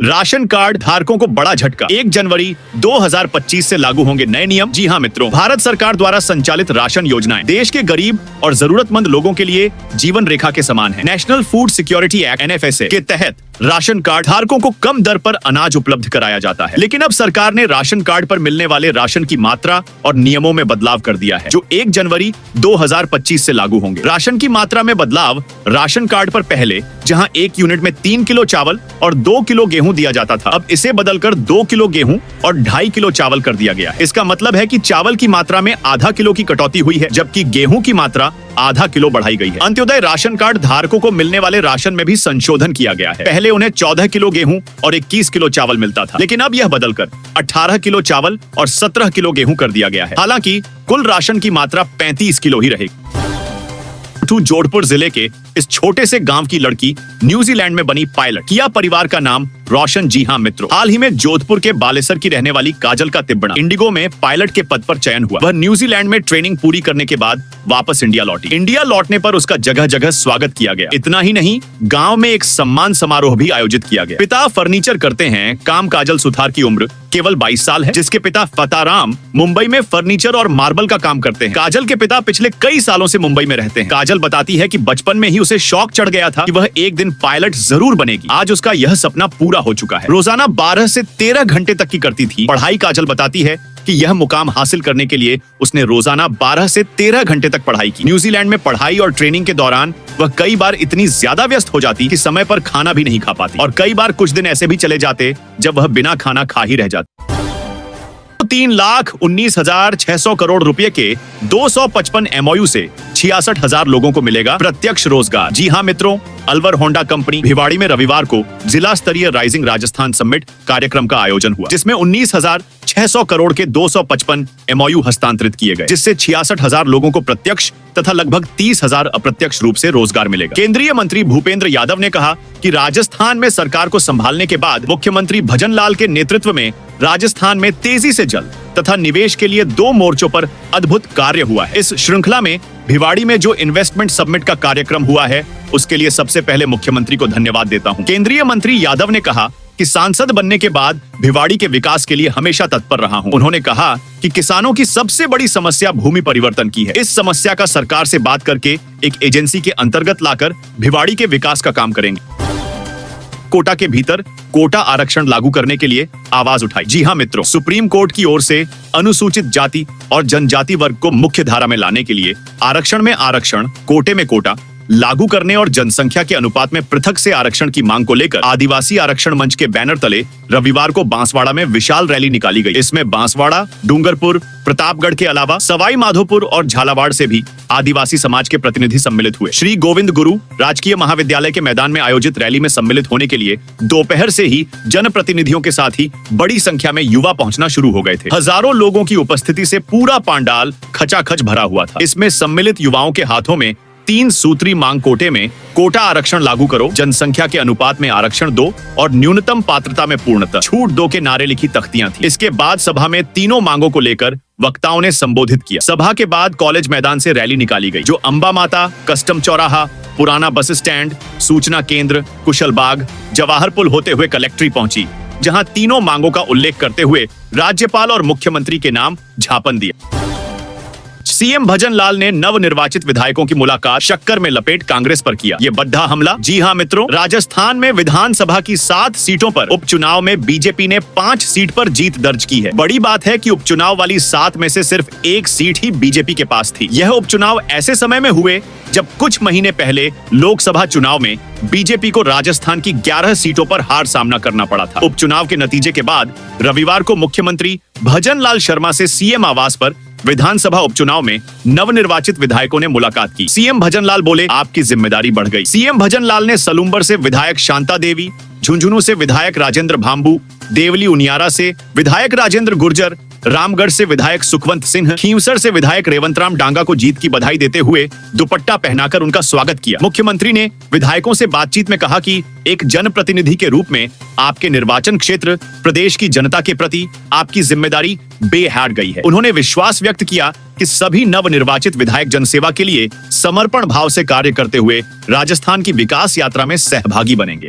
Ration card धारकों को बड़ा झटका। 1 जनवरी 2025 से लागू होंगे नए नियम। जी हां मित्रों, भारत सरकार द्वारा संचालित राशन योजनाएं देश के गरीब और जरूरतमंद लोगों के लिए जीवन रेखा के समान है। National food security act (NFSA) के तहत राशन कार्ड धारकों को कम दर पर अनाज उपलब्ध कराया जाता है। लेकिन अब सरकार ने राशन कार्ड पर मिलने वाले राशन की मात्रा और नियमों में बदलाव कर दिया है, जो 1 जनवरी 2025 से लागू होंगे। राशन की मात्रा में बदलाव। राशन कार्ड पर पहले जहां 1 यूनिट में 3 किलो चावल और 2 किलो गेहूं दिया जाता था, अब इसे बदलकर 2 किलो गेहूं और 2.5 किलो चावल कर दिया गया है। इसका मतलब है कि चावल की मात्रा में आधा किलो की कटौती हुई है, जबकि गेहूं की मात्रा आधा किलो बढ़ाई गई है। अंत्योदय राशन कार्ड धारकों को मिलने वाले राशन में भी संशोधन किया गया है। पहले उन्हें 14 किलो गेहूं और 21 किलो चावल मिलता था, लेकिन अब यह बदलकर 18 किलो चावल और 17 किलो गेहूं कर दिया गया है। हालांकि कुल राशन की मात्रा 35 किलो ही रहेगी। जोधपुर जिले के इस छोटे से गांव की लड़की न्यूजीलैंड में बनी पायलट। किया परिवार का नाम रोशन। जी हां मित्रों, हाल ही में जोधपुर के बालेसर की रहने वाली काजल का तिब्बड़ा इंडिगो में पायलट के पद पर चयन हुआ। वह न्यूजीलैंड में ट्रेनिंग पूरी करने के बाद वापस इंडिया लौटी। इंडिया लौटने पर उसका जगह जगह स्वागत किया गया। इतना ही नहीं, गांव में एक सम्मान समारोह भी आयोजित किया गया। पिता फर्नीचर करते हैं। काम काजल सुथार की उम्र केवल 22 साल है, जिसके पिता फताराम मुंबई में फर्नीचर और मार्बल का काम करते हैं। काजल के पिता पिछले कई सालों से मुंबई में रहते हैं। काजल बताती है कि बचपन में ही उसे शौक चढ़ गया था कि वह एक दिन पायलट जरूर बनेगी। आज उसका यह सपना पूरा हो चुका है। रोजाना 12 से 13 घंटे तक की करती थी पढ़ाई। काजल बताती है कि यह मुकाम हासिल करने के लिए उसने रोजाना 12 से 13 घंटे तक पढ़ाई की। न्यूजीलैंड में पढ़ाई और ट्रेनिंग के दौरान वह कई बार इतनी ज्यादा व्यस्त हो जाती कि समय पर खाना भी नहीं खा पाती, और कई बार कुछ दिन ऐसे भी चले जाते जब वह बिना खाना खा ही रह जाती। 3,19,600 करोड़ रुपए के 255 MOU से 66,000 लोगों को मिलेगा प्रत्यक्ष रोजगार। जी हां मित्रों, अलवर होंडा कंपनी भिवाड़ी में रविवार को जिला स्तरीय राइजिंग राजस्थान समिट कार्यक्रम का आयोजन हुआ, जिसमें 19,600 करोड़ के 255 MOU हस्तांतरित किए गए, जिससे 66,000 लोगों को प्रत्यक्ष तथा लगभग 30,000 अप्रत्यक्ष रूप से रोजगार मिलेगा। केंद्रीय मंत्री भूपेंद्र यादव ने कहा कि राजस्थान में सरकार को संभालने के बाद मुख्यमंत्री भजन लाल के नेतृत्व में राजस्थान में तेजी से जल तथा निवेश के लिए 2 मोर्चों पर अद्भुत कार्य हुआ है। इस श्रृंखला में भिवाड़ी में जो इन्वेस्टमेंट समिट का कार्यक्रम हुआ है, उसके लिए सबसे पहले मुख्यमंत्री को धन्यवाद देता हूं। केंद्रीय मंत्री यादव ने कहा कि सांसद बनने के बाद भिवाड़ी के विकास के लिए हमेशा तत्पर रहा हूं। उन्होंने कहा कि किसानों की सबसे बड़ी समस्या भूमि परिवर्तन की है। इस समस्या का सरकार से बात करके एक एजेंसी के अंतर्गत लाकर भिवाड़ी के विकास का काम करेंगे। कोटा के भीतर कोटा आरक्षण लागू करने के लिए आवाज उठाई। जी हां मित्रों, सुप्रीम कोर्ट की ओर से अनुसूचित जाति और जनजाति वर्ग को मुख्य धारा में लाने के लिए आरक्षण में आरक्षण, कोटे में कोटा लागू करने और जनसंख्या के अनुपात में पृथक से आरक्षण की मांग को लेकर आदिवासी आरक्षण मंच के बैनर तले रविवार को बांसवाड़ा में विशाल रैली निकाली गई। इसमें बांसवाड़ा, डूंगरपुर, प्रतापगढ़ के अलावा सवाई माधोपुर और झालावाड़ से भी आदिवासी समाज के प्रतिनिधि सम्मिलित हुए। श्री गोविंद गुरु राजकीय महाविद्यालय के मैदान में आयोजित रैली में सम्मिलित होने के लिए दोपहर से ही जनप्रतिनिधियों के साथ ही बड़ी संख्या में युवा पहुंचना शुरू हो गए थे। हजारों लोगों की उपस्थिति से पूरा पांडाल खचाखच भरा हुआ था। इसमें सम्मिलित युवाओं के हाथों में 3 सूत्री मांग कोटे में कोटा आरक्षण लागू करो, जनसंख्या के अनुपात में आरक्षण दो और न्यूनतम पात्रता में पूर्णतः छूट दो के नारे लिखी तख्तियां थी। इसके बाद सभा में तीनों मांगों को लेकर वक्ताओं ने संबोधित किया। सभा के बाद कॉलेज मैदान से रैली निकाली गई, जो अंबा माता, कस्टम चौराहा, पुराना बस स्टैंड, सूचना केंद्र, कुशल बाग, जवाहर पुल होते हुए कलेक्ट्री पहुंची, जहां तीनों मांगों का उल्लेख करते हुए राज्यपाल और मुख्यमंत्री के नाम झापन दिया। सीएम भजन लाल ने नवनिर्वाचित विधायकों की मुलाकात शक्कर में लपेट कांग्रेस पर किया ये बद्धा हमला। जी हां मित्रों, राजस्थान में विधानसभा की 7 सीटों पर उपचुनाव में बीजेपी ने 5 सीट पर जीत दर्ज की है। बड़ी बात है कि उपचुनाव वाली 7 में से सिर्फ 1 सीट ही बीजेपी के पास थी। यह उपचुनाव ऐसे समय में हुए जब कुछ महीने पहले लोकसभा चुनाव में बीजेपी को राजस्थान की 11 सीटों पर हार सामना करना पड़ा था। उपचुनाव के नतीजे के बाद रविवार को मुख्यमंत्री भजन लाल शर्मा से सीएम आवास पर विधानसभा उपचुनाव में नवनिर्वाचित विधायकों ने मुलाकात की। सीएम भजन लाल बोले, आपकी जिम्मेदारी बढ़ गई। सीएम भजन लाल ने सलूम्बर से विधायक शांता देवी, झुंझुनू से विधायक राजेंद्र भांबू, देवली उनियारा से विधायक राजेंद्र गुर्जर, रामगढ़ से विधायक सुखवंत सिंह, खींवसर से विधायक रेवंतराम डांगा को जीत की बधाई देते हुए दुपट्टा पहनाकर उनका स्वागत किया। मुख्यमंत्री ने विधायकों से बातचीत में कहा कि एक जनप्रतिनिधि के रूप में आपके निर्वाचन क्षेत्र प्रदेश की जनता के प्रति आपकी जिम्मेदारी बेहद गई है। उन्होंने विश्वास व्यक्त किया कि सभी नवनिर्वाचित विधायक जनसेवा के लिए समर्पण भाव से कार्य करते हुए राजस्थान की विकास यात्रा में सहभागी बनेंगे।